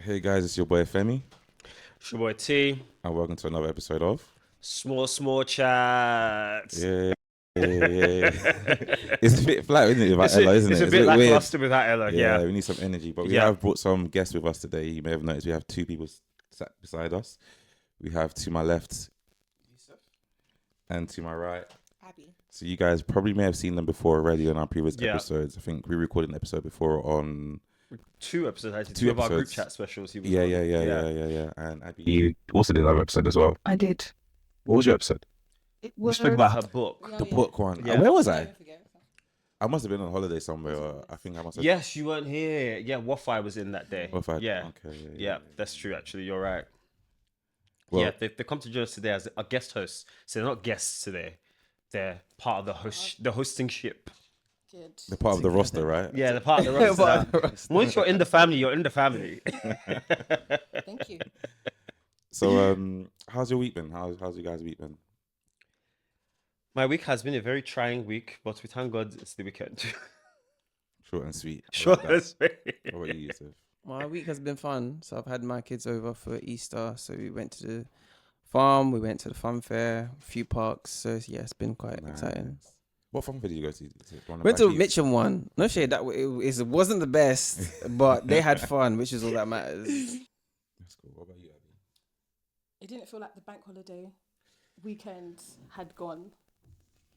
Hey guys, it's your boy Femi, It's your boy T. and welcome to another episode of Small chats. Yeah, yeah, yeah. It's a bit flat, isn't it, without Ella, isn't It's it? a It's a bit bit weird. lackluster without Ella. Yeah, Yeah. we need some energy, but we Yeah. have brought some guests with us today. You may have noticed we have two people sat beside us. We have to my left Yusuf. and to my right. Abi. So you guys probably may have seen them before already on our previous Yeah. episodes. I think we recorded an episode before on 2 episodes, actually. Two Two of our group episodes. chat specials. He was yeah, on. yeah, yeah, yeah, yeah, yeah. And Abby, you also did another episode as well. I did. What was your episode? It We spoke about her book. The book one. Yeah. Where was I? must have been on holiday somewhere. I think I must have. Yes, you weren't here. Yeah, Wafi was in that day. Yeah. Okay. Yeah, that's true, actually. You're right. Well, Yeah, they come to join us today as a guest host. So they're not guests today. They're part of the hosting ship. Good. they're part of the roster, right? Yeah, they're part of the roster. Once you're in the family, you're in the family. Thank you. So, how's your week been? How's your guys' week been? My week has been a very trying week, but we thank God it's the weekend. Short and sweet. I Sure, like that. that's right. What about you, Yusuf? My week has been fun. So I've had my kids over for Easter. So we went to the farm, we went to the fun fair, a few parks. So yeah, it's been quite exciting. Nice. What fun fair did you go to? Is it one of Went to Becky's? Mitcham one. No shade, it wasn't the best, but they had fun, which is all that matters. That's cool. What about you, Abby? It didn't feel like the bank holiday weekend had gone.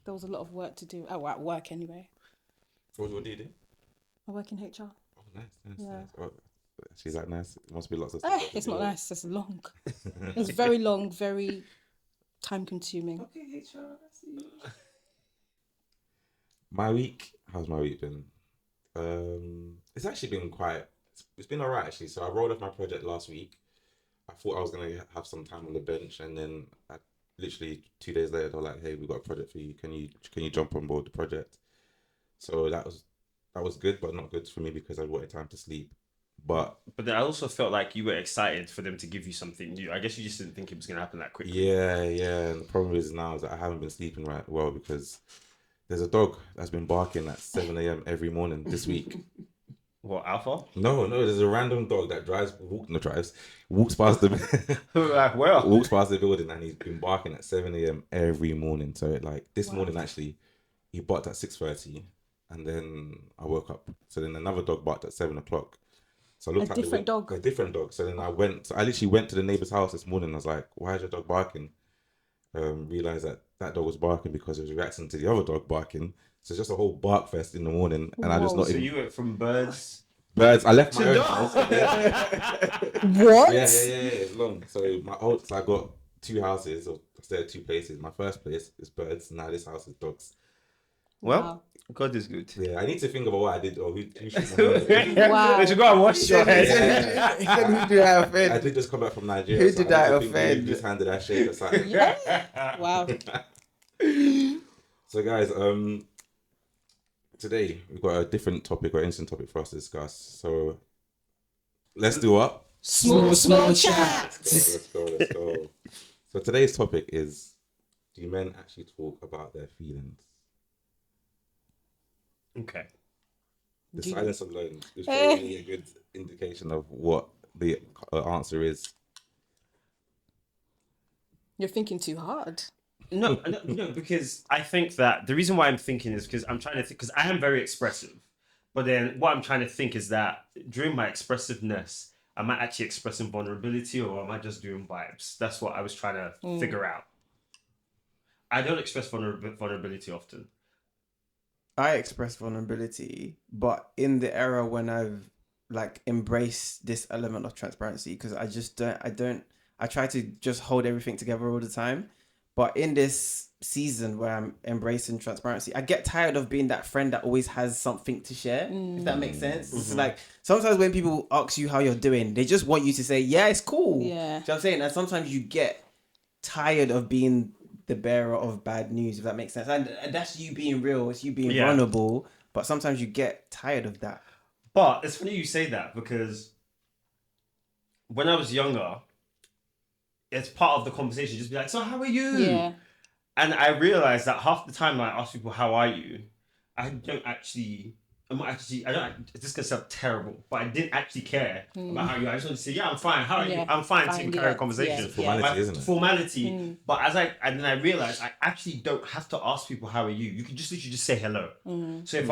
There was a lot of work to do. Oh, at work anyway. What do you do? I work in HR. Oh, nice. Yeah. Nice. Oh, she's that nice. It must be lots of stuff. It's not nice. It's long. It's very long, very time consuming. Okay, HR, My week, how's my week been? It's actually been it's been alright actually. So I rolled off my project last week. I thought I was gonna have some time on the bench, and then literally 2 days later they were like, "Hey, we got a project for you. Can you jump on board the project?" So that was good, but not good for me because I wanted time to sleep. But But then I also felt like you were excited for them to give you something new. I guess you just didn't think it was going to happen that quickly. yeah. And the problem is now is that I haven't been sleeping right well because there's a dog that's been barking at 7 a.m. every morning this week. What, Alpha? No, there's a random dog that walks past the Like, well. walks past the building, and he's been barking at 7 a.m. every morning. So this Wow. morning actually, he barked at 6:30, and then I woke up. So then another dog barked at 7 o'clock. So I looked A at the different dog? A different dog. So then I literally went to the neighbor's house this morning. I was like, "Why is your dog barking?" Realized that dog was barking because it was reacting to the other dog barking. So it's just a whole bark fest in the morning, and I just Whoa. not So even you went from birds birds. I left my to own dogs. house. What? Yeah, it's long. So I got two houses, or I stay at two places. My first place is birds. Now this house is dogs. Well, Wow. God is good. Yeah, I need to think about what I did or who should I Wow. They should go and wash your head. He said, "Who did I I offend?" did just come back from Nigeria. Who so did I I need to think offend? who just handed that shade or something. Yeah. Wow. So guys, today we've got a different topic or interesting topic for us to discuss. So let's do what? Small chat. Let's go. So today's topic is: do men actually talk about their feelings? Okay. The Do you- silence alone is probably a good indication of what the answer is. You're thinking too hard. No, because I think that the reason why I'm thinking is because I'm trying to think, because I am very expressive. But then what I'm trying to think is that during my expressiveness, am I actually expressing vulnerability or am I just doing vibes? That's what I was trying to figure out. I don't express vulnerability often. I express vulnerability, but in the era when I've embraced this element of transparency, because I try to just hold everything together all the time. But in this season where I'm embracing transparency, I get tired of being that friend that always has something to share, if that makes sense. Mm-hmm. It's like sometimes when people ask you how you're doing, they just want you to say, yeah, it's cool. Yeah. Do you know what I'm saying? And sometimes you get tired of being the bearer of bad news, if that makes sense. And that's you being real, it's you being vulnerable, but sometimes you get tired of that. But it's funny you say that because when I was younger, it's part of the conversation. Just be like, so how are you? Yeah. And I realized that half the time I ask people, how are you? I don't actually I'm actually, I don't, this can sound terrible, but I didn't actually care about how you are. I just wanted to say, yeah, I'm fine. How are you? I'm fine. Fine, To carry a conversation. yeah, It's formality, isn't it? Formality. But and then I realized I actually don't have to ask people, how are you? You can just literally just say hello. So if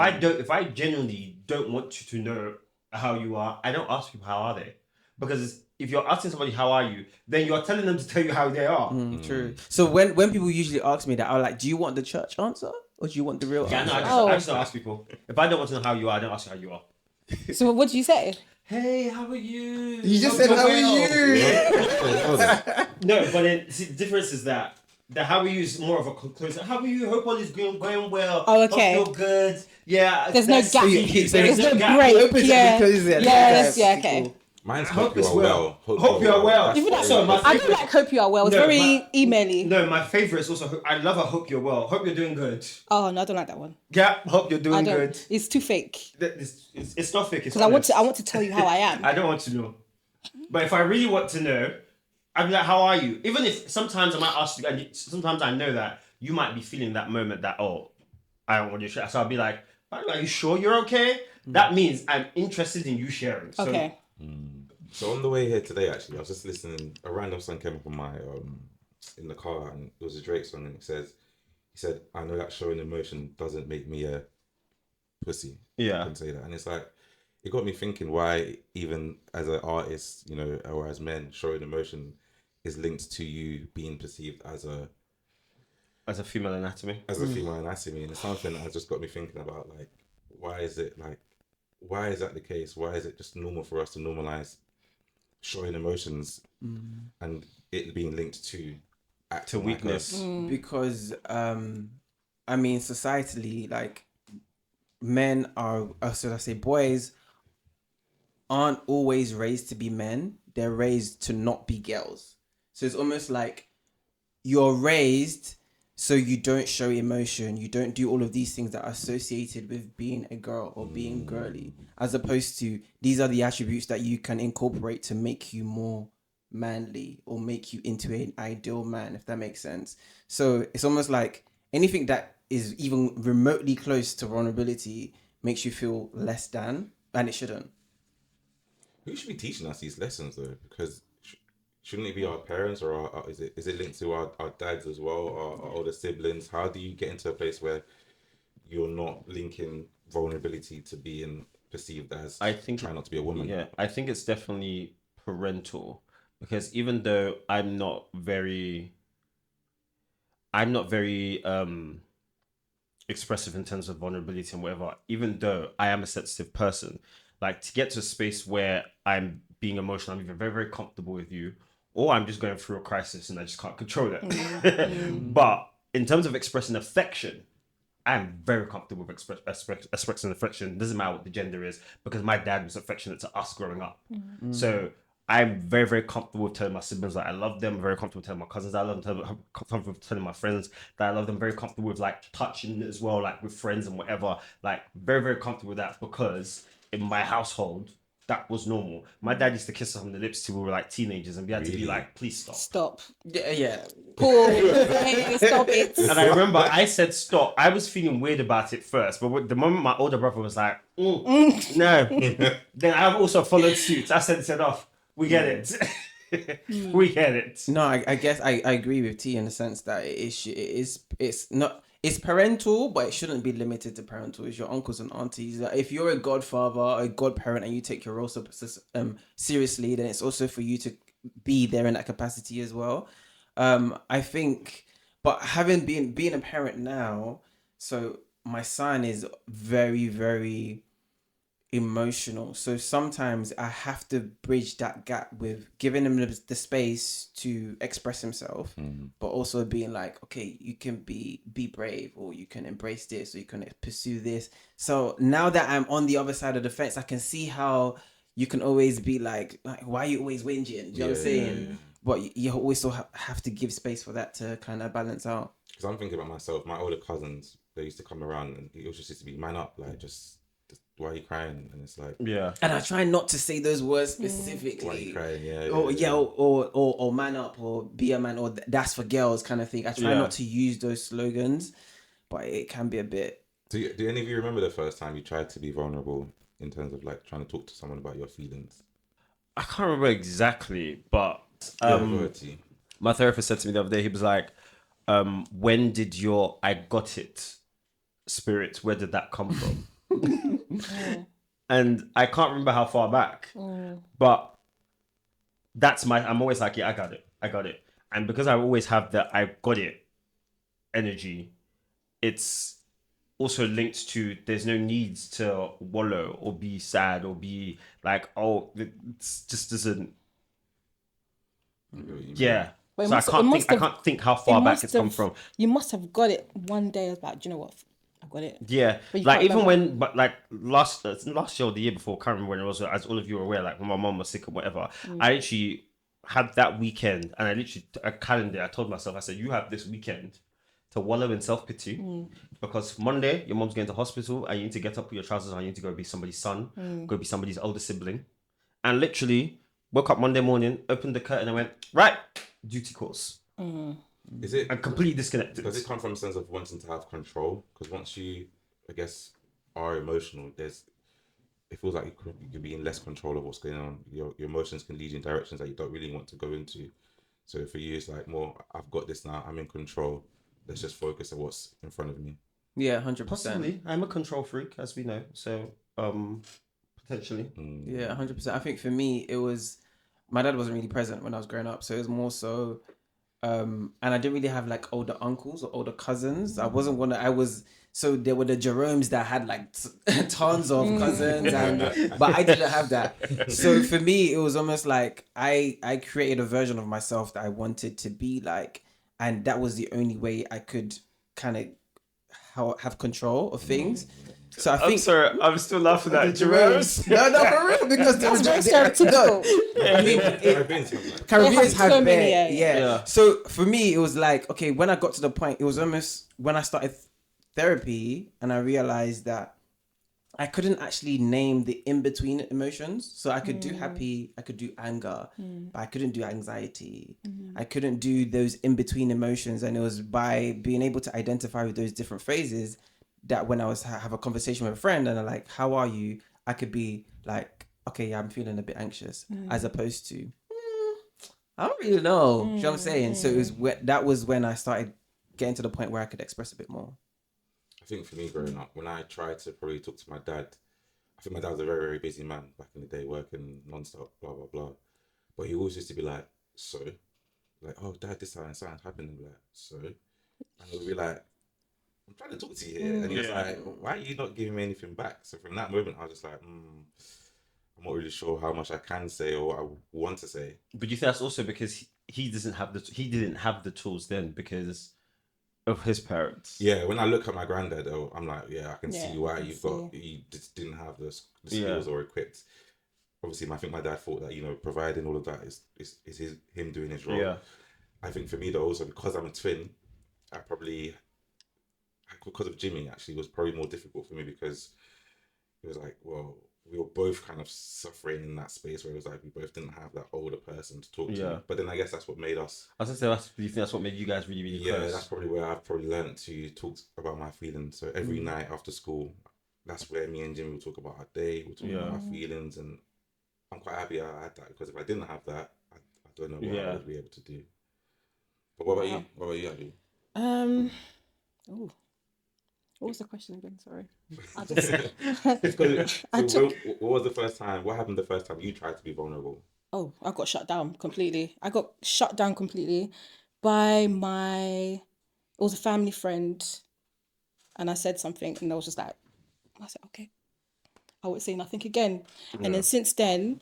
I genuinely don't want you to know how you are, I don't ask people how are they. Because if you're asking somebody how are you, then you're telling them to tell you how they are. True. So when people usually ask me that, I'm like, do you want the church answer or do you want the real Yeah, answer? no, I just don't ask people. If I don't want to know how you are, I don't ask you how you are. So what do you say? Hey, how are you? You just said, how are you? No, but then see, the difference is that the how are you is more of a close. How are you? Hope all is going well. Oh, okay. Hope you're good. Yeah. There's no gap. There's no gap. break. Opens it and closes it. Yes, yeah, okay. Cool. Mine's Hope hope you it's are well. Hope you are well. That's Even what so, it my is. I don't like hope you are well. It's No, very emaily. No, my favorite is also. I love a hope you're well. Hope you're doing good. Oh no, I don't like that one. Yeah. Hope you're I doing don't. good. It's too fake. It's not fake. It's Because I want to tell you how I am. I don't want to know. But if I really want to know, I'd be like, how are you? Even if sometimes I might ask you, and sometimes I know that you might be feeling that moment that, oh, I don't want to share. So I'll be like, by the way, are you sure you're okay? That means I'm interested in you sharing. So, Okay. So on the way here today, actually, I was just listening. A random song came up on my in the car, and it was a Drake song, and he said, "I know that showing emotion doesn't make me a pussy." Yeah. I can say that, and it's like it got me thinking why even as an artist, you know, or as men, showing emotion is linked to you being perceived as a female anatomy. female anatomy, and it's something that has just got me thinking about, like, why is that the case? Why is it just normal for us to normalize showing emotions and it being linked to acting weakness? Like us? Because I mean, societally, like men are, or should I say, boys aren't always raised to be men. They're raised to not be girls. So it's almost like you're raised so you don't show emotion. You don't do all of these things that are associated with being a girl or being girly, as opposed to these are the attributes that you can incorporate to make you more manly or make you into an ideal man, if that makes sense. So it's almost like anything that is even remotely close to vulnerability makes you feel less than, and it shouldn't. Who should be teaching us these lessons though? Because shouldn't it be our parents, or is it linked to our dads as well, our older siblings? How do you get into a place where you're not linking vulnerability to being perceived as trying not to be a woman? Yeah, I think it's definitely parental, because even though I'm not very expressive in terms of vulnerability and whatever, even though I am a sensitive person, like to get to a space where I'm being emotional, I'm either very, very comfortable with you, or I'm just going through a crisis and I just can't control it. But in terms of expressing affection, I'm very comfortable with expressing affection. It doesn't matter what the gender is, because my dad was affectionate to us growing up. So I'm very, very comfortable with telling my siblings that I love them. Very comfortable telling my cousins that I love them. Comfortable telling my friends that I love them. Very comfortable with like touching as well, like with friends and whatever. Like very, very comfortable with that, because in my household, that was normal. My dad used to kiss us on the lips till we were like teenagers, and we had to be like, please stop. Stop. Yeah. Paul. Hey, stop it. And I remember I said stop. I was feeling weird about it first, but the moment my older brother was like, no, then I also followed suit. I said it's enough. We get it. We get it. No, I guess I agree with T in the sense that it's parental, but it shouldn't be limited to parental. It's your uncles and aunties. If you're a godfather or a godparent and you take your role so seriously, then it's also for you to be there in that capacity as well. I think, but being a parent now, so my son is very, very emotional. So sometimes I have to bridge that gap with giving him the space to express himself, but also being like, okay, you can be brave, or you can embrace this, or you can pursue this. So now that I'm on the other side of the fence, I can see how you can always be like why are you always whinging? Do you know what I'm saying? Yeah. But you always still have to give space for that to kind of balance out. Because I'm thinking about myself, my older cousins, they used to come around and it was just used to be man up, like just why are you crying? And it's like, yeah. And I try not to say those words specifically. Why are you crying? Or man up, or be a man, or that's for girls kind of thing. I try not to use those slogans, but it can be a bit Do any of you remember the first time you tried to be vulnerable in terms of like trying to talk to someone about your feelings? I can't remember exactly, but Yeah, go ahead, T. my therapist said to me the other day, he was like, when did your I got it spirit, where did that come from? And I can't remember how far back, but that's I'm always like, yeah, I got it. And because I always have that I got it energy, it's also linked to there's no need to wallow or be sad or be like, oh, it just doesn't. Yeah. But So I can't think how far back it's come from. You must have got it one day. I was like, do you know what? I got it. Yeah, But you like can't even remember. when, but like last year or the year before, can't remember when it was. As all of you are aware, like when my mom was sick or whatever, I actually had that weekend, and I literally a calendar. I told myself, I said, you have this weekend to wallow in self pity, because Monday your mom's going to hospital, and you need to get up, put your trousers on, you need to go be somebody's son, go be somebody's older sibling, and literally woke up Monday morning, opened the curtain, and went right duty course. Is it I'm completely disconnected. Does it come from a sense of wanting to have control? Because once you, I guess, are emotional, it feels like you could be in less control of what's going on. Your emotions can lead you in directions that you don't really want to go into. So for you, it's like more, I've got this now. I'm in control. Let's just focus on what's in front of me. Yeah, 100%. Possibly, I'm a control freak, as we know. So, potentially. Yeah, 100%. I think for me, it was my dad wasn't really present when I was growing up, so it was more so. And I didn't really have like older uncles or older cousins. I wasn't one. I was so there were the Jeromes that had like tons of cousins, but I didn't have that. So for me, it was almost like I created a version of myself that I wanted to be like, and that was the only way I could kind of have control of things. So I think. I'm sorry, I'm still laughing at Jerome's. No, for real, because That's very stereotypical. I mean, Caribbeans have that. Caribbeans They have have so many, bare, yeah. yeah. So for me, it was like, okay, when I got to the point, it was almost when I started therapy and I realized that I couldn't actually name the in-between emotions. So I could do happy, I could do anger, but I couldn't do anxiety. I couldn't do those in-between emotions. And it was by being able to identify with those different phases that when I was have a conversation with a friend and I'm like, how are you? I could be like, okay, yeah, I'm feeling a bit anxious, as opposed to, I don't really know. You know what I'm saying? So it was that was when I started getting to the point where I could express a bit more. I think for me growing up, when I tried to probably talk to my dad, I think my dad was a very, very busy man back in the day, working non-stop, blah, blah, blah. But he always used to be like, so? Like, oh, dad, this something's happening. And be like, so? And I would be like, I'm trying to talk to you here. And he was like, why are you not giving me anything back? So from that moment, I was just like, I'm not really sure how much I can say or what I want to say. But you think that's also because he didn't have the tools then because of his parents. Yeah, when I look at my granddad, though, I'm like, yeah, I can see why you just didn't have the skills or equipped. Obviously, I think my dad thought that, providing all of that is him doing his role. Yeah. I think for me, though, also because I'm a twin, because of Jimmy, actually, was probably more difficult for me because it was like, well, we were both kind of suffering in that space where it was like we both didn't have that older person to talk to. But then I guess that's what made us. I was gonna say, do you think that's what made you guys really, really close? Yeah, that's probably where I've probably learned to talk about my feelings. So every night after school, that's where me and Jimmy will talk about our day, we'll talk about our feelings, and I'm quite happy I had that because if I didn't have that, I don't know what I would be able to do. But what about you? What about you, Abby? What was the question again? Sorry. What was the first time? What happened the first time you tried to be vulnerable? Oh, I got shut down completely. I got shut down completely by it was a family friend, and I said something, and I was just like, I said, okay, I won't say nothing again. And then since then,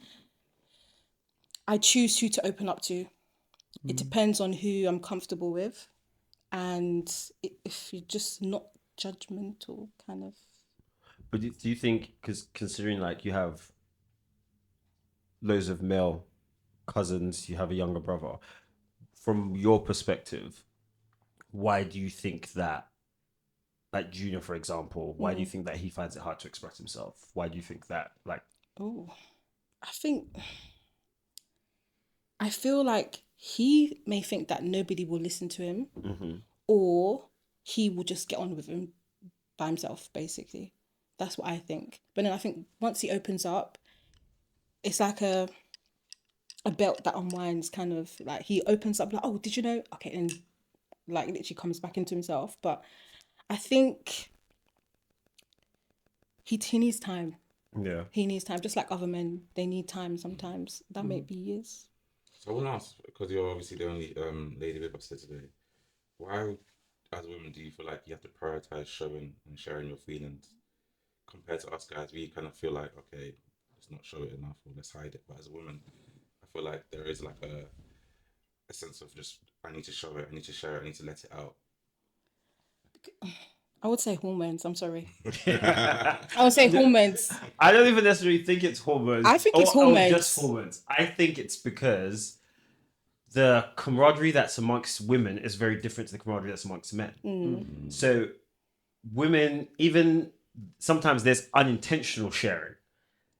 I choose who to open up to. It depends on who I'm comfortable with, and if you're just not judgmental, kind of. But do you think, because considering like you have loads of male cousins, you have a younger brother, from your perspective, why do you think that, like Junior, for example, why do you think that he finds it hard to express himself? Why do you think that, like... I feel like he may think that nobody will listen to him, or he will just get on with by himself, basically. That's what I think. But then I think once he opens up, it's like a belt that unwinds, kind of like he opens up like, oh, did you know? Okay, and like literally comes back into himself. But I think he needs time. Yeah. He needs time, just like other men. They need time sometimes. That may be years. So I want to ask, because you're obviously the only lady with us here today, why, as women, do you feel like you have to prioritize showing and sharing your feelings compared to us guys? We kind of feel like, okay, let's not show it enough or let's hide it. But as a woman, I feel like there is like a sense of just, I need to show it, I need to share it, I need to let it out. I would say hormones. I'm sorry. I would say hormones. I don't even necessarily think it's hormones. I think it's hormones. Just hormones. I think it's because the camaraderie that's amongst women is very different to the camaraderie that's amongst men. So women, even sometimes there's unintentional sharing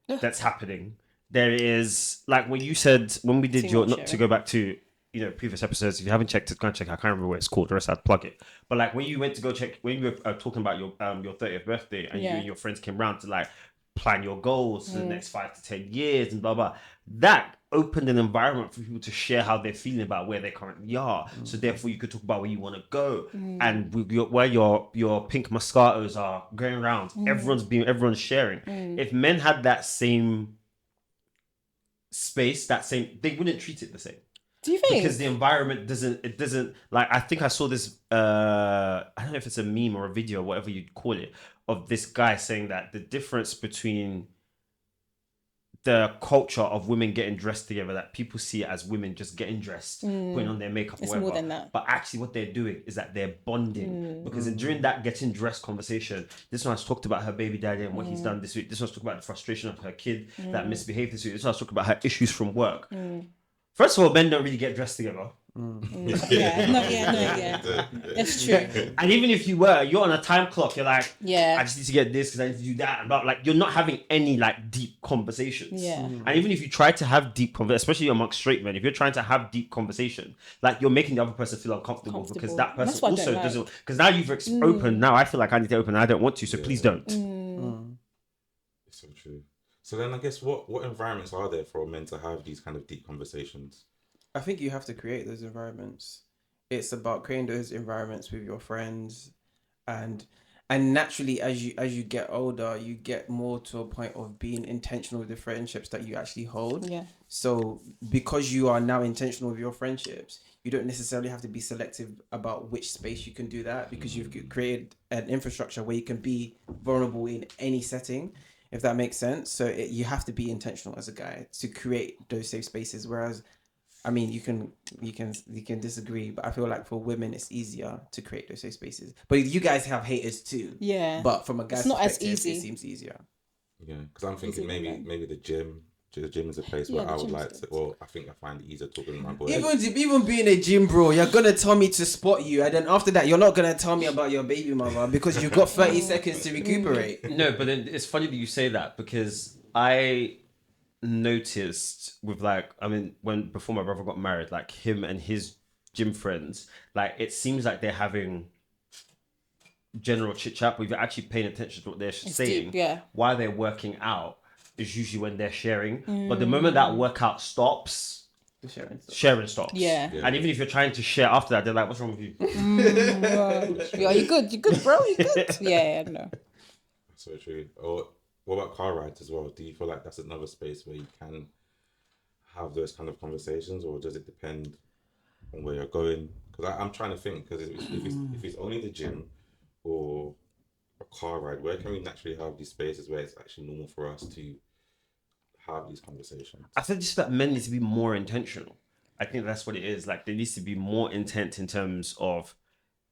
that's happening. There is, like when you said, when we did Too your, much not to go back to, you know, previous episodes, if you haven't checked it, go and check. I can't remember what it's called. The rest I'd plug it. But like when you went to go check, when you were talking about your 30th birthday, and you and your friends came round to like plan your goals for the next 5 to 10 years and blah blah. That opened an environment for people to share how they're feeling about where they currently are. So therefore, you could talk about where you want to go and where your pink Moscatos are going around. Everyone's sharing. If men had that same space, they wouldn't treat it the same. Do you think? Because the environment doesn't like, I think I saw this, I don't know if it's a meme or a video, whatever you'd call it, of this guy saying that the difference between the culture of women getting dressed together, that people see it as women just getting dressed, putting on their makeup, It's or whatever. more than that. But actually what they're doing is that they're bonding. Because during that getting dressed conversation, this one's talked about her baby daddy and what he's done this week. This one's talked about the frustration of her kid that misbehaved this week. This one's talked about her issues from work. First of all, men don't really get dressed together. It's true. And even if you were, you're on a time clock. You're like, Yeah. I just need to get this because I need to do that. But like, you're not having any like deep conversations. Yeah. And even if you try to have deep conversations, especially amongst straight men, if you're trying to have deep conversation, like you're making the other person feel uncomfortable because that person That's what I also don't like. doesn't. Because now you've opened. Now I feel like I need to open. And I don't want to. So please don't. It's so true. So then I guess what environments are there for men to have these kind of deep conversations? I think you have to create those environments. It's about creating those environments with your friends, and naturally as you get older, you get more to a point of being intentional with the friendships that you actually hold. Yeah. So because you are now intentional with your friendships, you don't necessarily have to be selective about which space you can do that, because you've created an infrastructure where you can be vulnerable in any setting, if that makes sense. So you have to be intentional as a guy to create those safe spaces. Whereas, I mean, you can disagree, but I feel like for women it's easier to create those safe spaces. But you guys have haters too. Yeah. But from a guy's It's not as perspective, easy. it seems easier. Yeah, because I'm thinking maybe the gym. The gym is a place Yeah, where the I would gym's like good. to. Well, I think I find it easier talking to my boys. Even being a gym bro, you're gonna tell me to spot you, and then after that, you're not gonna tell me about your baby mother because you've got 30 seconds to recuperate. No, but then it's funny that you say that, because I noticed with like, I mean, before my brother got married, like him and his gym friends, like it seems like they're having general chit chat, but if you're actually paying attention to what they're saying, deep, yeah. while they're working out is usually when they're sharing. But the moment that workout stops, The sharing stops. Yeah. And even if you're trying to share after that, they're like, what's wrong with you? You good, bro? You good? Yeah, no. So true. Or what about car rides as well? Do you feel like that's another space where you can have those kind of conversations, or does it depend on where you're going? Because I'm trying to think, because if it's only the gym or a car ride, where can we naturally have these spaces where it's actually normal for us to have these conversations? I think just that men need to be more intentional. I think that's what it is. Like, there needs to be more intent in terms of,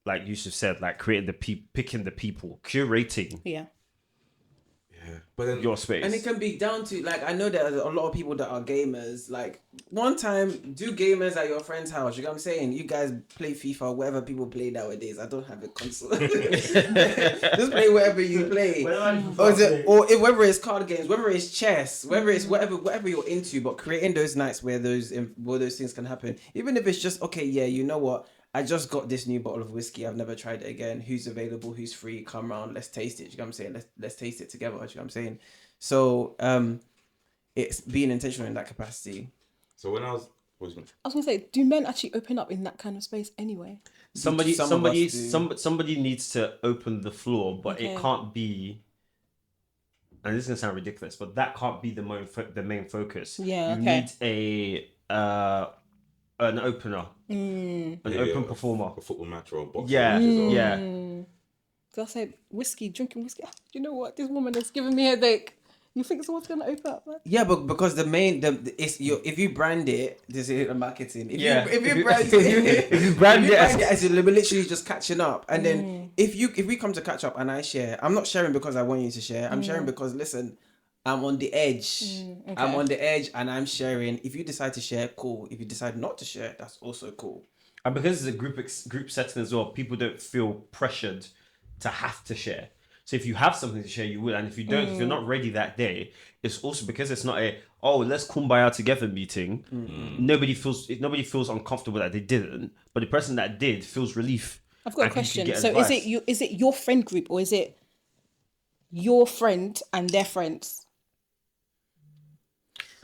like Yusuf said, like creating picking the people, curating Yeah. Yeah, but then your space. And it can be down to, like, I know there's a lot of people that are gamers. Like, one time, do gamers at your friend's house. You know what I'm saying? You guys play FIFA, whatever people play nowadays. I don't have a console. Just play whatever you play. Whether it's card games, whether it's chess, whether it's whatever you're into, but creating those nights where those things can happen. Even if it's just, okay, yeah, you know what? I just got this new bottle of whiskey. I've never tried it again. Who's available? Who's free? Come around. Let's taste it. Do you know what I'm saying? Let's taste it together. Do you know what I'm saying? So it's being intentional in that capacity. So when I was gonna say, do men actually open up in that kind of space anyway? Somebody Some needs to open the floor, but Okay. it can't be. And this is gonna sound ridiculous, but that can't be the main focus. Yeah, you okay. need an opener, an open performer. a football match or a boxing Yeah, match as well. yeah. So I said, drinking whiskey. Ah, you know what? This woman is giving me a headache. You think someone's gonna open up? Man? Yeah, but because if you brand it, this is marketing. If Yeah. you brand If you brand it as literally just catching up, and then if we come to catch up and I share, I'm not sharing because I want you to share. I'm sharing because listen, I'm on the edge. Okay. I'm on the edge, and I'm sharing. If you decide to share, cool. If you decide not to share, that's also cool. And because it's a group setting as well, people don't feel pressured to have to share. So if you have something to share, you will. And if you don't, if you're not ready that day, it's also because it's not let's kumbaya together meeting. Nobody feels uncomfortable that they didn't, but the person that did feels relief. I've got a and can question. get So advice. is it your friend group or is it your friend and their friends?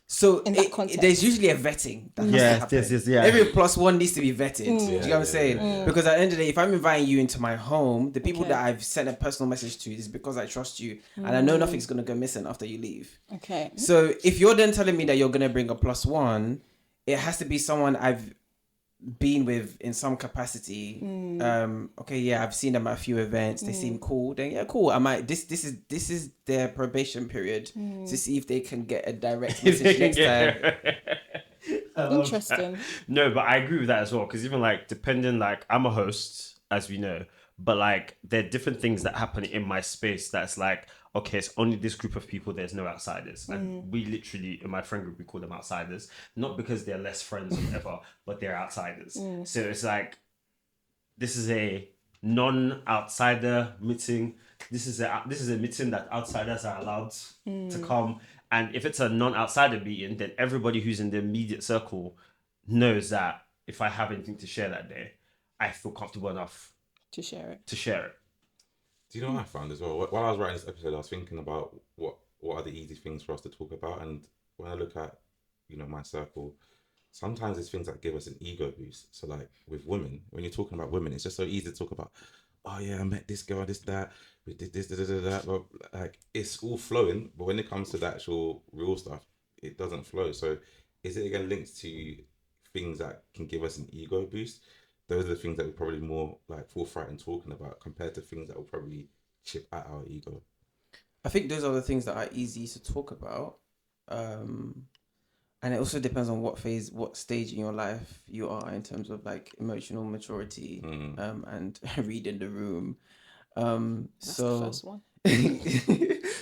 So In that context. there's usually a vetting. That has to Yes, happen. yes, yeah. Every +1 needs to be vetted. Do you know what I'm saying? yeah. Because at the end of the day, if I'm inviting you into my home, the people Okay. that I've sent a personal message to is because I trust you and I know nothing's gonna go missing after you leave. Okay. So if you're then telling me that you're gonna bring a +1, it has to be someone I've been with in some capacity. Okay, yeah, I've seen them at a few events. They seem cool. Then yeah, cool. I might this is their probation period to see if they can get a direct message next time. Interesting. No, but I agree with that as well. Because even like depending, like I'm a host, as we know, but like there are different things that happen in my space that's like, okay, it's only this group of people, there's no outsiders. And we literally, in my friend group, we call them outsiders. Not because they're less friends or whatever, but they're outsiders. So it's like, this is a non-outsider meeting. This is a meeting that outsiders are allowed to come. And if it's a non-outsider meeting, then everybody who's in the immediate circle knows that if I have anything to share that day, I feel comfortable enough To share it. to share it. Do you know what I found as well? While I was writing this episode, I was thinking about what are the easy things for us to talk about, and when I look at my circle, sometimes it's things that give us an ego boost. So like with women, when you're talking about women, it's just so easy to talk about. Oh yeah, I met this girl, this that, we did this, that. But like it's all flowing, but when it comes to the actual real stuff, it doesn't flow. So is it again linked to things that can give us an ego boost? Those are the things that we're probably more like forthright in talking about compared to things that will probably chip at our ego. I think those are the things that are easy to talk about. And it also depends on what stage in your life you are in terms of like emotional maturity and reading the room. That's the first one.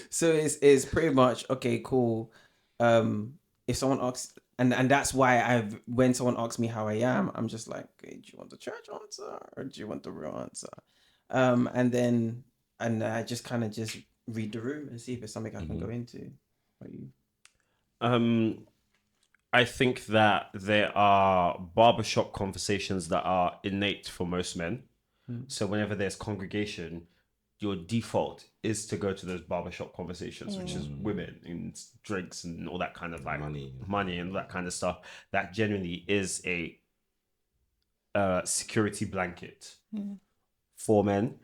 So it's pretty much okay, cool. If someone asks, and that's why when someone asks me how I am, I'm just like, okay, do you want the church answer or do you want the real answer? And I just kind of just read the room and see if it's something I can go into. What are you? I think that there are barbershop conversations that are innate for most men. So whenever there's congregation, your default is to go to those barbershop conversations, which is women and drinks and all that kind of like money and that kind of stuff. That genuinely is a security blanket for men.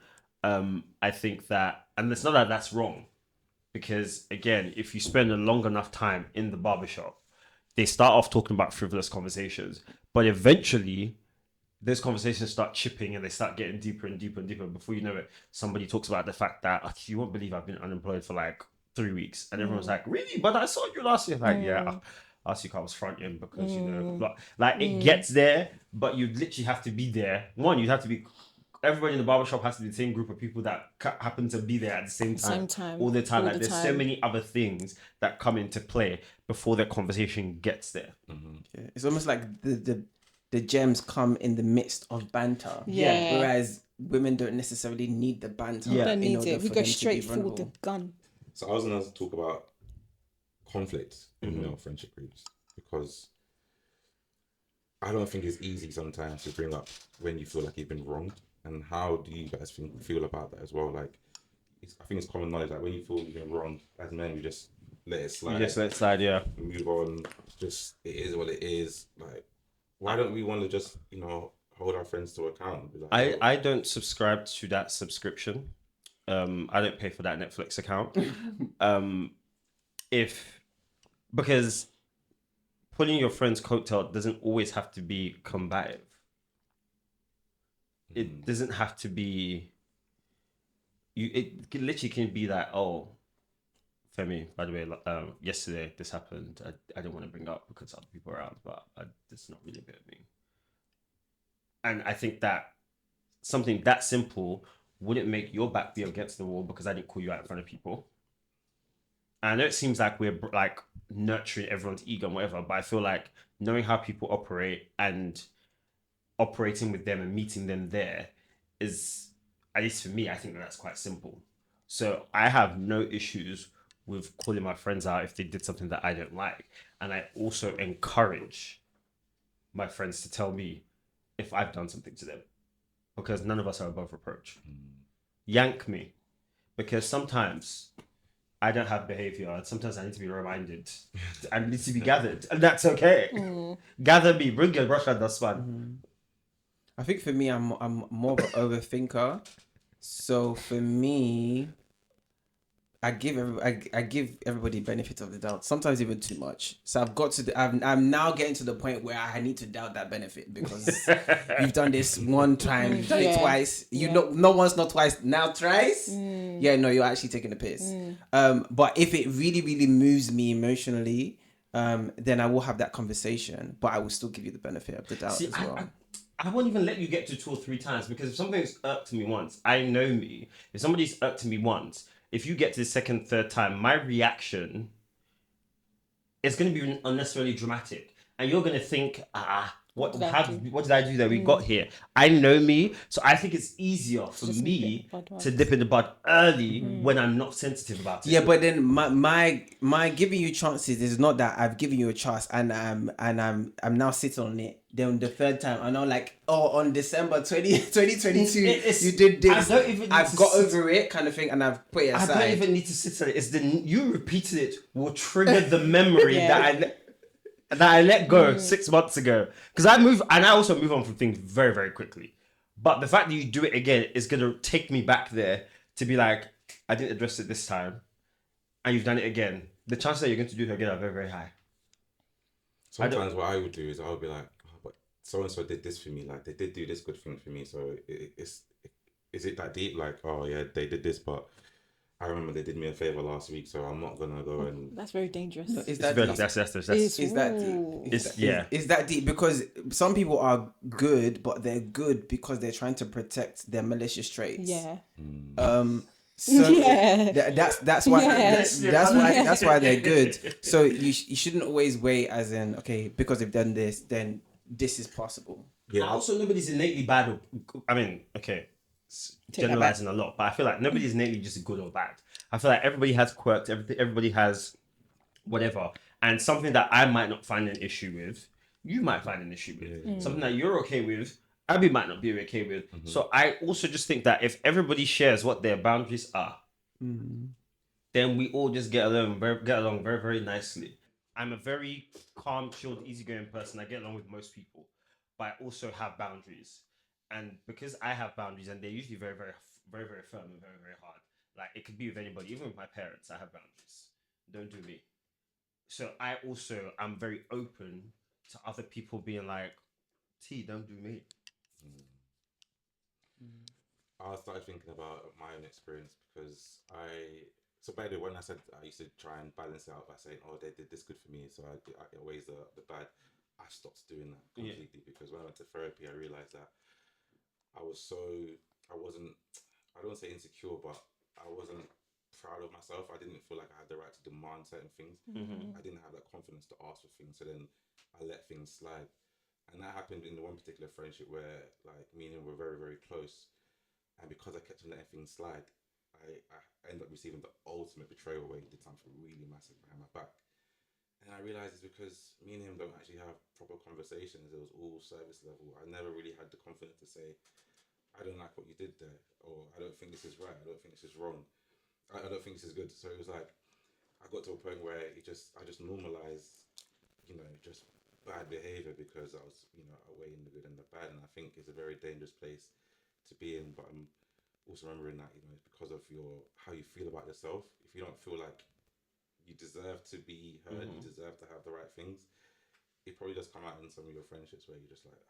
I think that, and it's not that that's wrong, because again, if you spend a long enough time in the barbershop, they start off talking about frivolous conversations, but eventually those conversations start chipping and they start getting deeper and deeper and deeper. Before you know it, somebody talks about the fact that you won't believe I've been unemployed for like 3 weeks, and everyone's like, really? But I saw you last year. Like, yeah, last week I was fronting because like it gets there, but you literally have to be there. One, you have to be. Everybody in the barbershop has to be the same group of people that happen to be there at the same time, all the time. Like, there's so many other things that come into play before the conversation gets there. Yeah. It's almost like the gems come in the midst of banter. Yeah. Whereas women don't necessarily need the banter. We don't need order it. We for go them to be straight for the vulnerable. gun. So I was going to talk about conflict in male friendship groups, because I don't think it's easy sometimes to bring up when you feel like you've been wronged. And how do you guys feel about that as well? Like, I think it's common knowledge that when you feel you've been wronged, as men, we just let it slide. You just let it slide, yeah. Move on. Just, it is what it is. Like, why don't we want to just, hold our friends to account? Be like, I don't subscribe to that subscription. I don't pay for that Netflix account. Because pulling your friend's coattail doesn't always have to be combative. It doesn't have to be. It literally can be that, oh, Femi, by the way, yesterday this happened. I didn't want to bring up because other people are around, but it's not really a bit of me. And I think that something that simple wouldn't make your back be against the wall because I didn't call you out in front of people. And I know it seems like we're like nurturing everyone's ego and whatever, but I feel like knowing how people operate and operating with them and meeting them there is, at least for me, I think that's quite simple. So I have no issues with calling my friends out if they did something that I don't like. And I also encourage my friends to tell me if I've done something to them, because none of us are above reproach. Yank me, because sometimes I don't have behavior, and sometimes I need to be reminded. I need to be gathered, and that's okay. Gather me, bring your brush and dustpan. I think for me, I'm more of an overthinker. So for me, I give everybody benefit of the doubt. Sometimes even too much. So I've got to. I'm now getting to the point where I need to doubt that benefit because you've done this one time, you've done it twice. Not once, not twice. Now thrice. Yeah, no, you're actually taking the piss. But if it really, really moves me emotionally, then I will have that conversation. But I will still give you the benefit of the doubt as well. I won't even let you get to 2 or 3 times, because if something's irked me once, I know me. If somebody's irked me once, if you get to the second, third time, my reaction is going to be unnecessarily dramatic. And you're going to think, what did I do that we got here? I know me. So I think it's easier for me to dip in the bud early when I'm not sensitive about it. Yeah, but then my giving you chances is not that I've given you a chance and I'm now sitting on it. Then the third time, I know, like, on December 2022, you did this. I've got over it, kind of thing, and I've put it aside. I don't even need to sit on it. It's you repeated it will trigger the memory that I let go 6 months ago. Because I also move on from things very, very quickly. But the fact that you do it again is going to take me back there to be like, I didn't address it this time, and you've done it again. The chances that you're going to do it again are very, very high. Sometimes what I would do is I would be like, but so-and-so did this for me. Like, they did do this good thing for me. So is it that deep? Like, oh yeah, they did this, but I remember they did me a favor last week, so I'm not gonna go and. That's very dangerous. No, is that deep? Is that deep? Because some people are good, but they're good because they're trying to protect their malicious traits. Yeah. So that's why that's why they're good. So you shouldn't always weigh as in, okay, because they've done this, then this is possible. Yeah. Also, nobody's innately bad. I mean, okay, generalizing a lot, but I feel like nobody's innately just good or bad. I feel like everybody has quirks. Everybody has whatever, and something that I might not find an issue with, you might find an issue with. Something that you're okay with, Abi might not be okay with. So I also just think that if everybody shares what their boundaries are, then we all just get along very, very nicely. I'm a very calm, chilled, easygoing person. I get along with most people, but I also have boundaries. And because I have boundaries, and they're usually very, very, very, very firm and very, very hard. Like, it could be with anybody, even with my parents. I have boundaries. Don't do me. So I also am very open to other people being like, T, don't do me. I started thinking about my own experience because so by the way, when I said I used to try and balance it out by saying, oh, they did this good for me, so I always the bad, I stopped doing that completely because when I went to therapy, I realized that I don't say insecure, but I wasn't proud of myself. I didn't feel like I had the right to demand certain things. I didn't have that confidence to ask for things, so then I let things slide. And that happened in the one particular friendship where, like, me and him were very, very close. And because I kept on letting things slide, I ended up receiving the ultimate betrayal where he did something really massive behind my back. And I realized it's because me and him don't actually have proper conversations. It was all service level. I never really had the confidence to say, I don't like what you did there, or I don't think this is right. I don't think this is wrong. I don't think this is good. So it was like I got to a point where I just normalized, just bad behavior because I was, away in the good and the bad. And I think it's a very dangerous place to be in. But I'm also remembering that, it's because of how you feel about yourself. If you don't feel like you deserve to be heard, you deserve to have the right things, it probably does come out in some of your friendships where you're just like,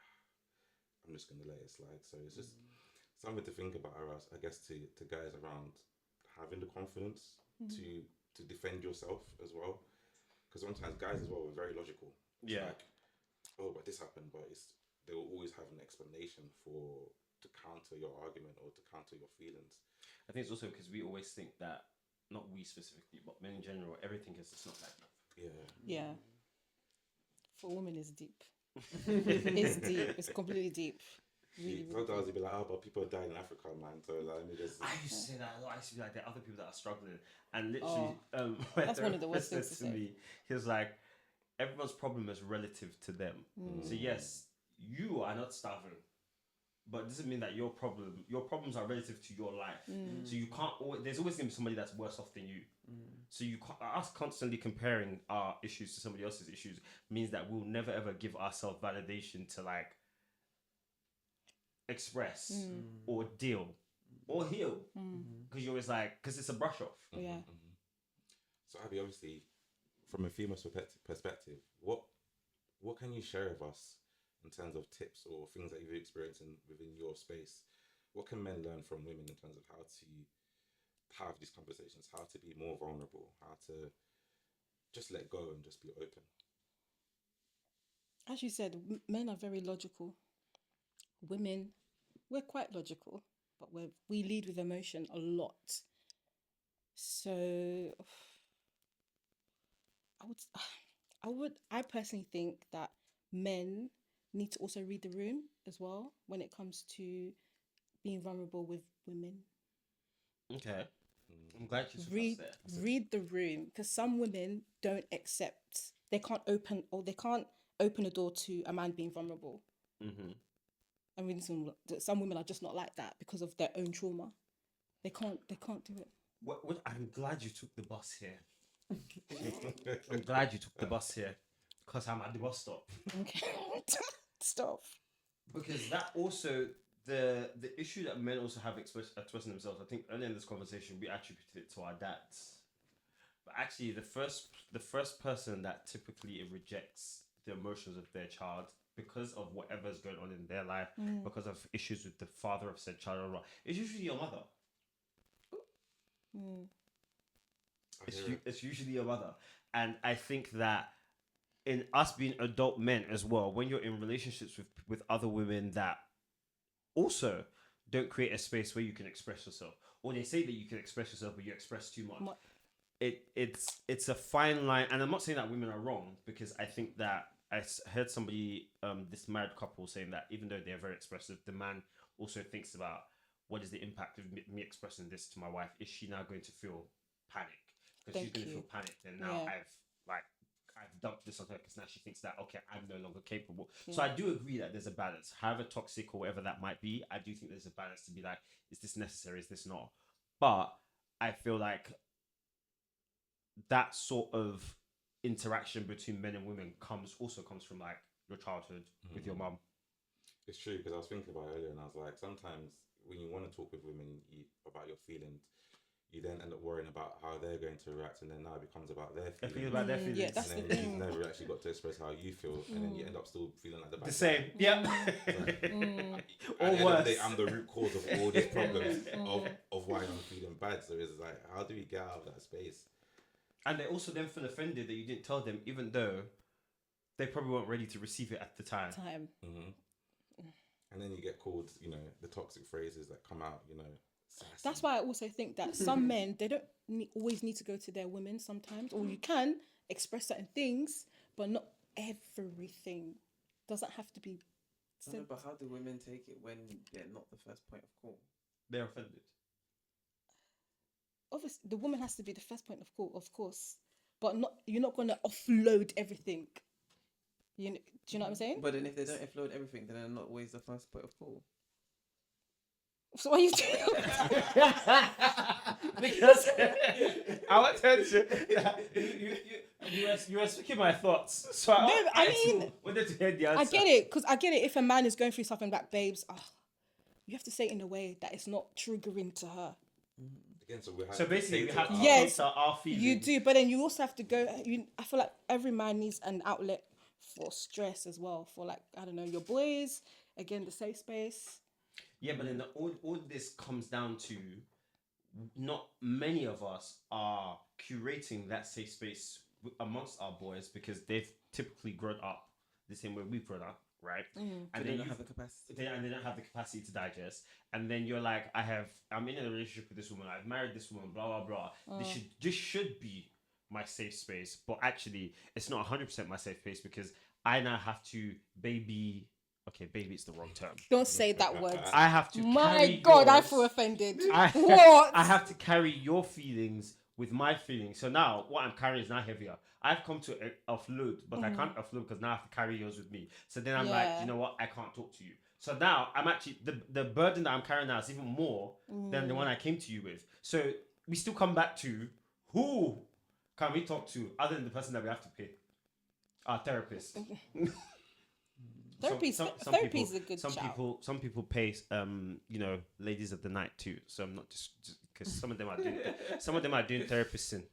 I'm just going to let it slide. So it's just something to think about, I guess, to guys around having the confidence to defend yourself as well. Because sometimes guys as well are very logical. It's like, oh, but this happened, but they will always have an explanation to counter your argument or to counter your feelings. I think it's also because we always think that, not we specifically, but men in general, everything is just not that deep. Yeah. For women, it's deep. It's deep. It's completely deep. Really, Sometimes you'd be like, oh, but people are dying in Africa, man. So like, let me just. I used to say that a lot. I used to be like, there are other people that are struggling, and literally, that's one of the worst things to say. Me, he was like, everyone's problem is relative to them. So yes, you are not starving, but it doesn't mean that your problems are relative to your life. So you can't. There's always gonna be somebody that's worse off than you. So us constantly comparing our issues to somebody else's issues means that we'll never ever give ourselves validation to like express or deal or heal, because you're always like, because it's a brush off. Yeah. So Abi, obviously, from a female perspective, what can you share with us in terms of tips or things that you've experienced within your space? What can men learn from women in terms of how to have these conversations, how to be more vulnerable, how to just let go and just be open? As you said, men are very logical. Women, we're quite logical, but we lead with emotion a lot. So I personally think that men need to also read the room as well when it comes to being vulnerable with women. Okay. I'm glad you said that. Read the room, because some women don't accept, they can't open a door to a man being vulnerable. I mean, some women are just not like that because of their own trauma. They can't do it. What I'm glad you took the bus here. I'm glad you took the bus here, because I'm at the bus stop. Okay. Stop. Because that also, the issue that men also have expressing themselves, I think earlier in this conversation we attributed it to our dads. But actually the first person that typically rejects the emotions of their child because of whatever's going on in their life, because of issues with the father of said child, is usually your mother. It's usually your mother. And I think that in us being adult men as well, when you're in relationships with other women that also don't create a space where you can express yourself, or they say that you can express yourself but you express too much, it's a fine line. And I'm not saying that women are wrong, because I think that I heard somebody, this married couple, saying that even though they're very expressive, the man also thinks about, what is the impact of me expressing this to my wife? Is she now going to feel panic? Because she's going to feel panicked, and now I've dumped this on her, because now she thinks that, okay, I'm no longer capable. So I do agree that there's a balance. However toxic or whatever that might be, I do think there's a balance to be like, is this necessary? Is this not? But I feel like that sort of interaction between men and women comes from like your childhood with your mum. It's true, because I was thinking about it earlier, and I was like, sometimes when you want to talk with women about your feelings, you then end up worrying about how they're going to react, and then now it becomes about their feelings. Yeah, that's and the then thing. you've never actually got to express how you feel, and then you end up still feeling like the bad same. guy. Yeah. Or worse. I'm the root cause of all these problems of why I'm feeling bad. So it's like, how do we get out of that space? And they also then feel offended that you didn't tell them, even though they probably weren't ready to receive it at the time. And then you get called, the toxic phrases that come out, sassy. That's why I also think that some men, they don't always need to go to their women sometimes, or you can express certain things, but not everything. Doesn't have to be said. No, but how do women take it when they're not the first point of call? They're offended. Obviously, the woman has to be the first point of call, of course, but you're not gonna offload everything. Do you know what I'm saying? But then if they don't offload everything, then they're not always the first point of call. So what are you doing? Because I want you were speaking my thoughts. So I wanted to hear the answer. I get it, because I get it. If a man is going through something like, babes, you have to say it in a way that it's not triggering to her. Again, so basically, we have to Yes, cater our feelings. You do, but then you also have to go. I feel like every man needs an outlet for stress as well. For, like, I don't know, your boys. Again, the safe space. Yeah, but then all this comes down to not many of us are curating that safe space amongst our boys because they've typically grown up the same way we've grown up, right? And they don't have the capacity. They don't have the capacity to digest. And then you're like, I'm in a relationship with this woman. I've married this woman. Blah blah blah. This should be my safe space, but actually, it's not 100% my safe space because I now have to baby. Okay, baby, it's the wrong term. Don't say that word. I have to. My God, I feel offended. What? I have to carry your feelings with my feelings. So now, what I'm carrying is now heavier. I've come to offload, but I can't offload because now I have to carry yours with me. So then I'm like, you know what? I can't talk to you. So now I'm actually the burden that I'm carrying now is even more than the one I came to you with. So we still come back to who can we talk to other than the person that we have to pay? Our therapist. Therapy is a good shout. Some people pay ladies of the night too. So I'm not just because some of them are doing therapists in.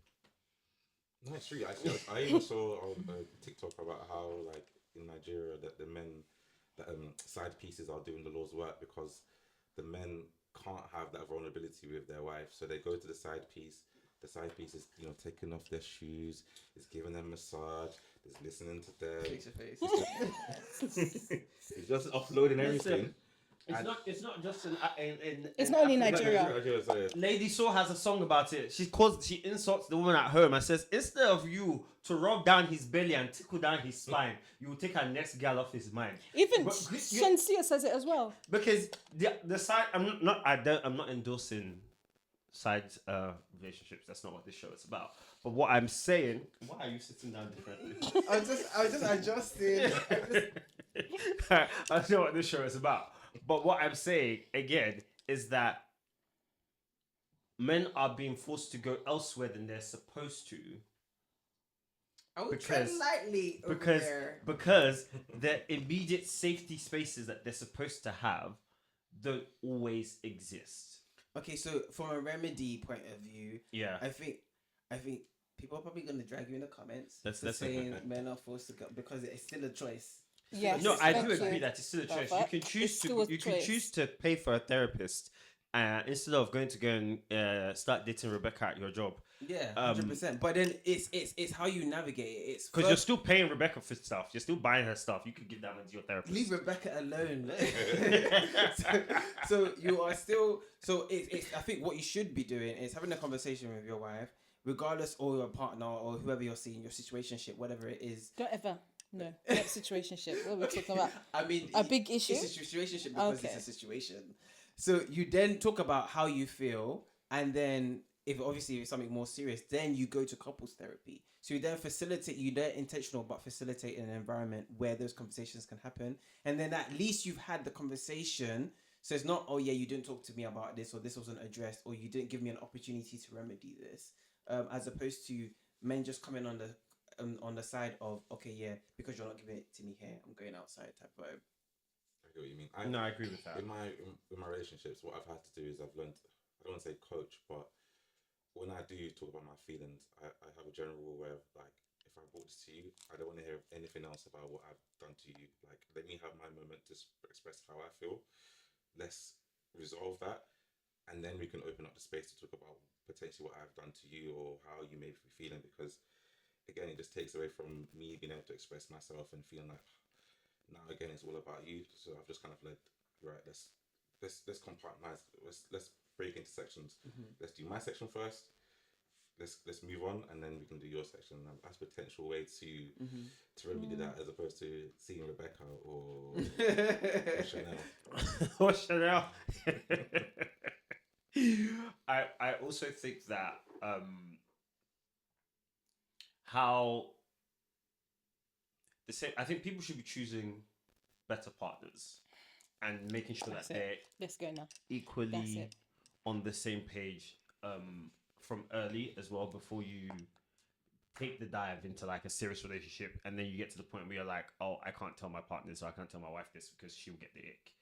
No, it's true. Actually, I even saw on TikTok about how, like, in Nigeria that the men, side pieces are doing the Lord's work because the men can't have that vulnerability with their wife, so they go to the side piece. The side piece is, taking off their shoes, is giving them massage, is listening to them. Fix your face. It's just uploading everything. It's not just it's not only in Nigeria. Lady Saw has a song about it. She insults the woman at home and says, instead of you to rub down his belly and tickle down his spine, you will take her next girl off his mind. Even Shensia says it as well. Because the side, I'm not endorsing side relationships. That's not what this show is about. But what I'm saying, why are you sitting down differently? I was just adjusting. I know what this show is about. But what I'm saying again is that men are being forced to go elsewhere than they're supposed to. I would tread lightly because the immediate safety spaces that they're supposed to have don't always exist. Okay, so from a remedy point of view, I think people are probably going to drag you in the comments for saying men are forced to go because it's still a choice. Yes, no, I do agree that it's still a choice. You can choose to pay for a therapist instead of going and start dating Rebecca at your job. Yeah, 100%. But then it's how you navigate it. It's because you're still paying Rebecca for stuff. You're still buying her stuff. You could give that money to your therapist. Leave Rebecca alone. so you are still. So it's. I think what you should be doing is having a conversation with your wife, regardless, or your partner, or whoever you're seeing, your situationship, whatever it is. Don't ever. No, not situationship. What are we talking about? I mean, a big issue. It's a situationship because it's a situation. So you then talk about how you feel, and then if it's something more serious, then you go to couples therapy. So you then you're intentional about facilitating an environment where those conversations can happen, and then at least you've had the conversation. So it's not, oh yeah, you didn't talk to me about this, or this wasn't addressed, or you didn't give me an opportunity to remedy this, as opposed to men just coming on the side of, okay, yeah, because you're not giving it to me here, I'm going outside type vibe. I get what you mean. I agree with that. In my relationships, what I've had to do is I've learned, I don't want to say coach, but when I do talk about my feelings, I have a general rule where, like, if I brought this to you, I don't want to hear anything else about what I've done to you. Like, let me have my moment to express how I feel. Let's resolve that, and then we can open up the space to talk about potentially what I've done to you or how you may be feeling, because again, it just takes away from me being able to express myself and feeling like now again it's all about you. So I've just kind of like, right, let's compartmentalize. Let's break into sections. Mm-hmm. Let's do my section first. Let's move on, and then we can do your section. And that's a potential way to remedy that, as opposed to seeing Rebecca or Chanel. Or Chanel. I also think that how the same. I think people should be choosing better partners and making sure That's that they're it. Let's go now. That's equally it. on the same page from early as well, before you take the dive into like a serious relationship, and then you get to the point where you're like, oh, I can't tell my partner this, or I can't tell my wife this because she'll get the ick.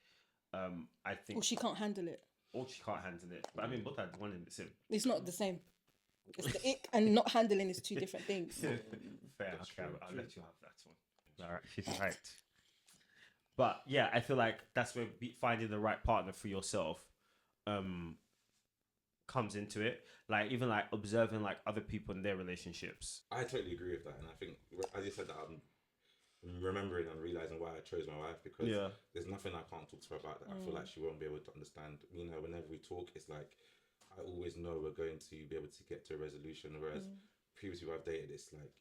I think, Or she can't handle it. or she can't handle it. But I mean, both had one in the same. It's not the same. It's the ick and not handling is two different things. Fair. Okay, I'll let you have that one. All right, she's right. But yeah, I feel like that's where finding the right partner for yourself comes into it. Like even like observing like other people in their relationships. I totally agree with that, and I think as you said that, I'm remembering and realizing why I chose my wife, because there's nothing I can't talk to her about that I feel like she won't be able to understand. Me and her, whenever we talk, it's like I always know we're going to be able to get to a resolution. Whereas previously when I've dated, it's like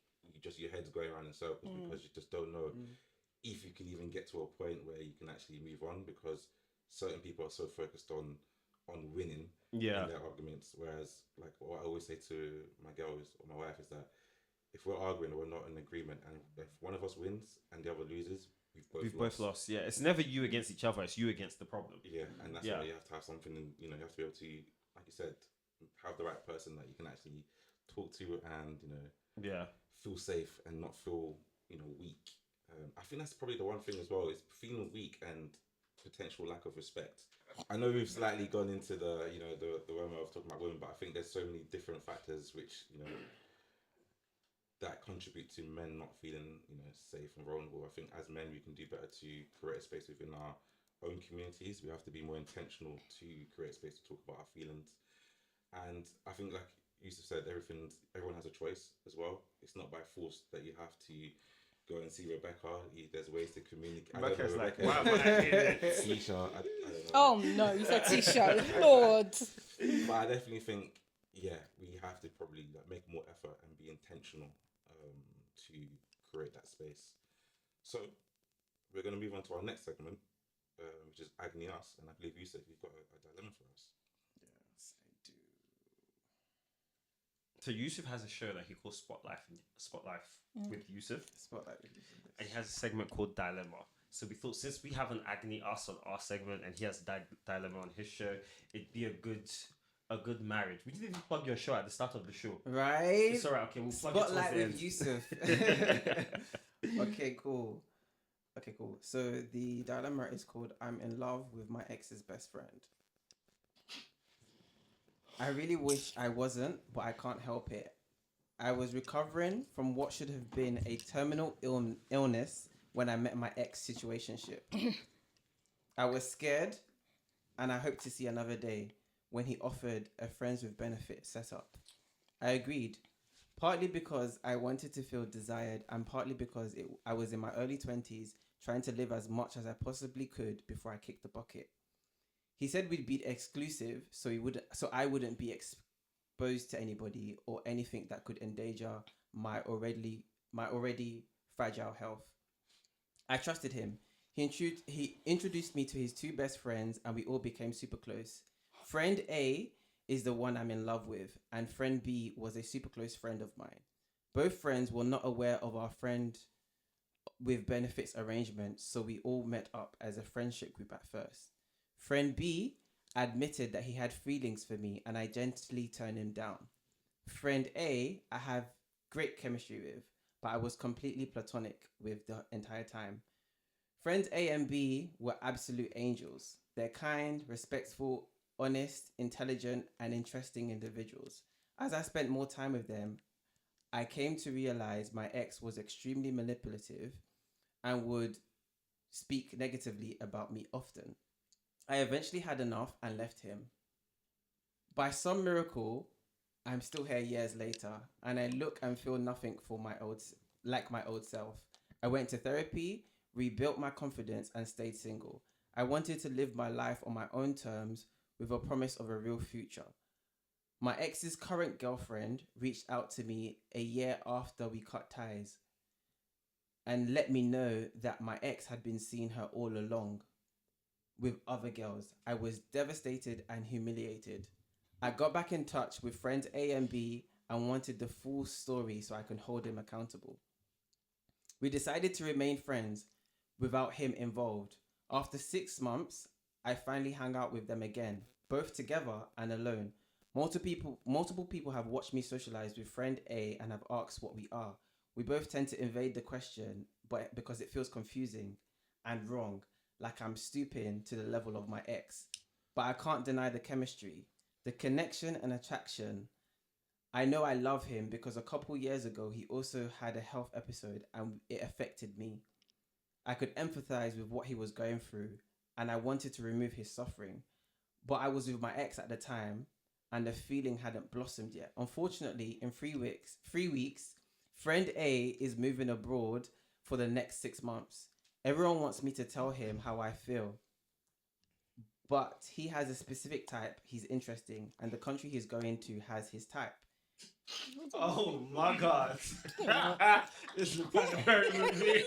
your head's going around in circles because you just don't know if you can even get to a point where you can actually move on, because certain people are so focused on winning in their arguments. Whereas like what I always say to my girls or my wife is that if we're arguing or we're not in agreement, and if one of us wins and the other loses, we've both lost. Yeah, it's never you against each other, it's you against the problem. Yeah, and that's why you have to have something, and you have to be able to, like you said, have the right person that you can actually talk to and feel safe and not feel weak. I think that's probably the one thing as well, is feeling weak and potential lack of respect. I know we've slightly gone into the the one where I was talking about women, but I think there's so many different factors which that contribute to men not feeling safe and vulnerable. I think as men we can do better to create a space within our own communities. We have to be more intentional to create a space to talk about our feelings. And I think, like Yusuf said, everyone has a choice as well. It's not by force that you have to go and see Rebecca. There's ways to communicate. Rebecca's like, why am I here? Tisha, I don't know. Oh no, you said Tisha. Lord. But I definitely think, we have to probably make more effort and be intentional to create that space. So we're going to move on to our next segment, which is Agony Us, and I believe you said you've got a dilemma for us. Yes, I do. So Yusuf has a show that he calls Spotlight with Yusuf. Spotlight with Yusuf. And he has a segment called Dilemma. So we thought, since we have an Agony Us on our segment and he has a dilemma on his show, it'd be a good marriage. We didn't even plug your show at the start of the show. Right? It's alright, okay, we'll plug Spotlight it with towards the end. Yusuf. Okay, cool. So the dilemma is called I'm in love with my ex's best friend. I really wish I wasn't, but I can't help it. I was recovering from what should have been a terminal illness when I met my ex-situationship. I was scared, and I hoped to see another day when he offered a friends with benefits setup. I agreed, partly because I wanted to feel desired, and partly because I was in my early 20s trying to live as much as I possibly could before I kicked the bucket. He said we'd be exclusive, so I wouldn't be exposed to anybody or anything that could endanger my already fragile health. I trusted him. He introduced me to his two best friends, and we all became super close. Friend A is the one I'm in love with, and friend B was a super close friend of mine. Both friends were not aware of our friend with benefits arrangement, so we all met up as a friendship group at first. Friend B admitted that he had feelings for me, and I gently turned him down. Friend A, I have great chemistry with, but I was completely platonic with the entire time. Friends A and B were absolute angels. They're kind, respectful, honest, intelligent, and interesting individuals. As I spent more time with them, I came to realize my ex was extremely manipulative and would speak negatively about me often. I eventually had enough and left him. By some miracle, I'm still here years later, and I look and feel nothing like my old self. I went to therapy, rebuilt my confidence, and stayed single. I wanted to live my life on my own terms with a promise of a real future. My ex's current girlfriend reached out to me a year after we cut ties and let me know that my ex had been seeing her all along with other girls. I was devastated and humiliated. I got back in touch with friends A and B, and wanted the full story so I can hold him accountable. We decided to remain friends without him involved. After 6 months, I finally hung out with them again, both together and alone. Multiple people have watched me socialize with friend A and have asked what we are. We both tend to evade the question, but because it feels confusing and wrong, like I'm stooping to the level of my ex. But I can't deny the chemistry, the connection and attraction. I know I love him because a couple years ago, he also had a health episode and it affected me. I could empathize with what he was going through and I wanted to remove his suffering. But I was with my ex at the time and the feeling hadn't blossomed yet. Unfortunately, in 3 weeks, friend A is moving abroad for the next 6 months. Everyone wants me to tell him how I feel. But he has a specific type he's interested in and the country he's going to has his type. Oh my God. This is a very movie.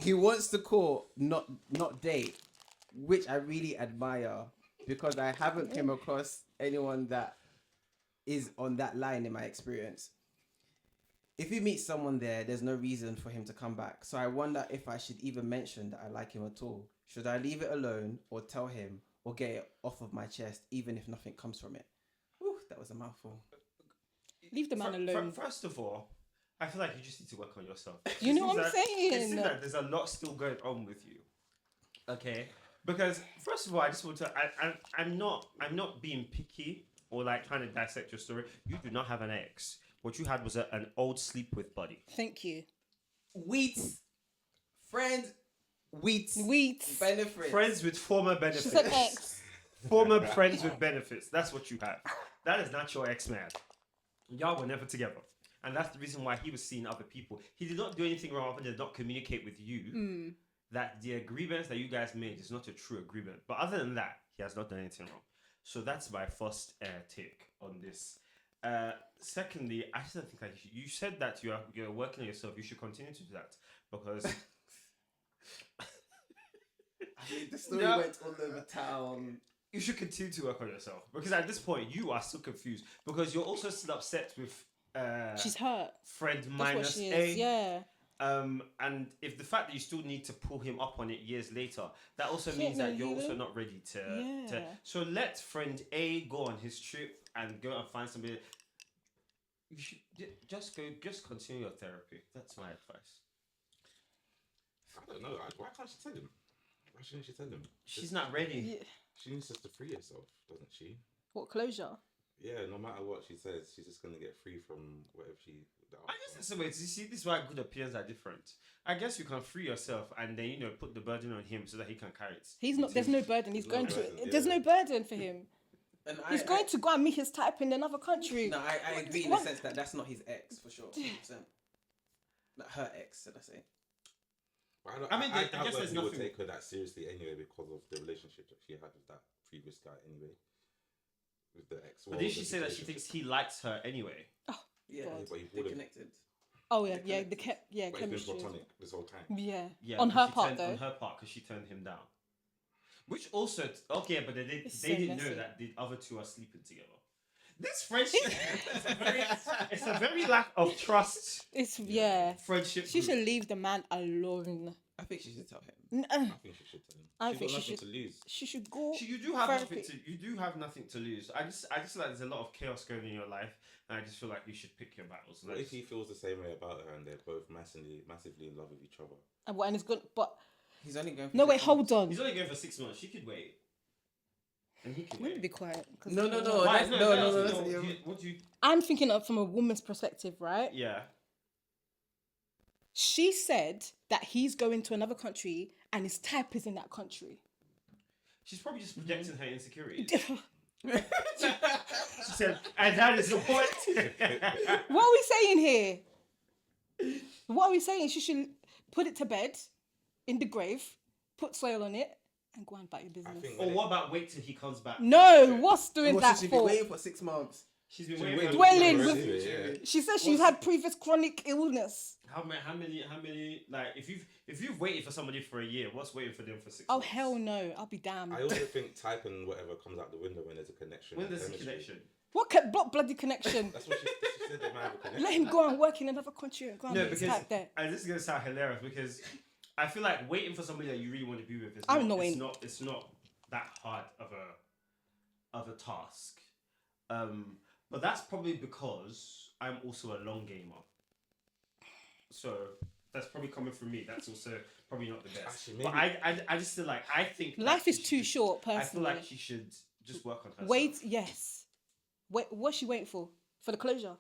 He wants to court, not date, which I really admire because I haven't come across anyone that is on that line in my experience. If you meet someone there, there's no reason for him to come back. So I wonder if I should even mention that I like him at all. Should I leave it alone or tell him or get it off of my chest, even if nothing comes from it? Whew, that was a mouthful. Leave the man alone. First of all, I feel like you just need to work on yourself. You know what I'm It saying? seems like there's a lot still going on with you. Okay? Because first of all, I just want to I'm not being picky or like trying to dissect your story. You do not have an ex. What you had was an old sleep with buddy. Thank you. Wheat. Friend. Wheat. Benefits. Friends with former benefits. She said ex. Former friends with benefits. That's what you have. That is not your ex-man. Y'all were never together. And that's the reason why he was seeing other people. He did not do anything wrong other than not communicate with you that the agreements that you guys made is not a true agreement. But other than that, he has not done anything wrong. So that's my first take on this. Secondly, I still think like you said that you're working on yourself. You should continue to do that because I mean, the story went all over town. You should continue to work on yourself because at this point you are still confused because you're also still upset with she's hurt. Friend That's minus what she A. is. Yeah. And if the fact that you still need to pull him up on it years later, that also means that you're also not ready to. So let friend A go on his trip and go and find somebody. You should just continue your therapy. That's my advice. I don't know. Why can't she tell him? Why shouldn't she tell him? She's not ready. Yeah. She needs just to free herself, doesn't she? What, closure? Yeah, no matter what she says, she's just gonna get free from whatever she. I guess that's the way. You see, this is why good opinions are different. I guess you can free yourself and then put the burden on him so that he can carry it. He's not. There's no burden. He's going burden, to. yeah. There's no burden for him. And He's going to go and meet his type in another country. No, I agree in the sense that that's not his ex for sure. 100%. Not her ex, should I say? I guess there's he would nothing. take her that seriously anyway because of the relationship that she had with that previous guy anyway. With the ex. But did she say that she thinks he likes her anyway? Yeah, God. But he they would've- connected. Oh yeah, yeah. But he's Chemistry. been platonic this whole time. Yeah. Yeah. On her she part turned, though. On her part, because she turned him down. Which also, okay, but they It's they so didn't know messy. that the other two are sleeping together. This friendship, it's a very lack of trust. It's yeah. Friendship. She group. should leave the man alone. I think she should tell him. I think she should tell him. I She's think got she nothing should. to lose. She should go. You do have therapy. nothing to. You do have nothing to lose. I just feel like there's a lot of chaos going in your life, and I just feel like you should pick your battles. What if he feels the same way about her and they're both massively in love with each other? And it's good, but He's only going for no, 6 wait, months. hold on. He's only going for 6 months. She could wait, and he could Let me wait. be quiet. 'Cause No. Why? No. What do you? I'm thinking of from a woman's perspective, right? Yeah. She said that he's going to another country and his type is in that country. She's probably just projecting her insecurities. She said, and that is the point. What are we saying here? What are we saying? She should put it to bed in the grave, put soil on it, and go and about your business. think Or what about wait till he comes back? No, what's doing What that should she be for? waiting for 6 months? She's been She's waiting. waiting for Dwelling for with- it, yeah. She said she's had previous chronic illness. How many? Like, if you've waited for somebody for a year, what's waiting for them for 6 Oh months? hell no! I'll be damned. I also think typing whatever comes out the window when there's a connection. When and there's a chemistry. connection. What bloody connection? That's what she said. They might have a connection. Let him go and work in another country and go and No, make his because type there. and this is gonna sound hilarious because I feel like waiting for somebody that you really want to be with is I'm not, not it's in. not it's not that hard of a task. But that's probably because I'm also a long gamer. So that's probably coming from me. That's also probably not the best. Actually, but I just feel like I think Life that is she too should- short, I feel personally. like she should just work on herself. Wait, yes. Wait, what's she waiting for? For the closure?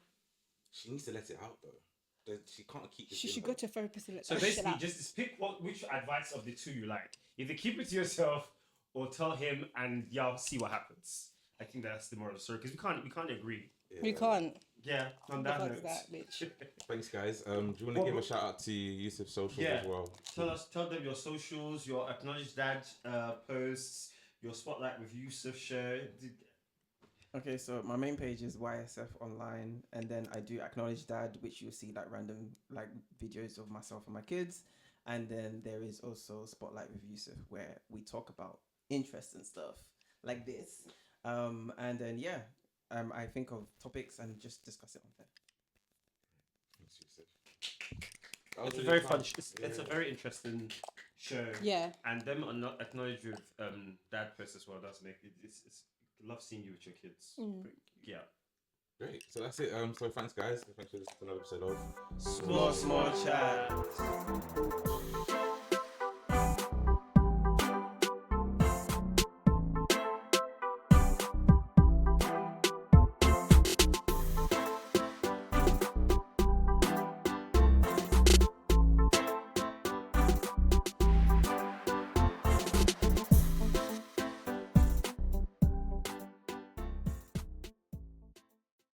She needs to let it out though. She can't keep this. She in should her. go to a therapist and let So that shit basically, out. just pick which advice of the two you like. Either keep it to yourself or tell him, and y'all see what happens. I think that's the moral of the story because we can't agree. Yeah. We can't. Yeah, on The that fuck's note. that, bitch? Thanks, guys. Do you want to give a shout out to Yusuf's socials Yeah. as well? Tell them your socials, your acknowledged dad posts, your spotlight with Yusuf show. Okay, so my main page is YSF online, and then I do Acknowledge Dad, which you'll see like random like videos of myself and my kids, and then there is also Spotlight with Yusuf, where we talk about interesting stuff like this, and then I think of topics and just discuss it on there. Thanks, Yusuf. That was It's a really very fun. fun. It's a very interesting show. Yeah. And them are not acknowledged with dad posts as well. Does make it. It's love seeing you with your kids. Yeah. Great. So that's it. So thanks, guys. Thanks for listening to another episode of Small chat.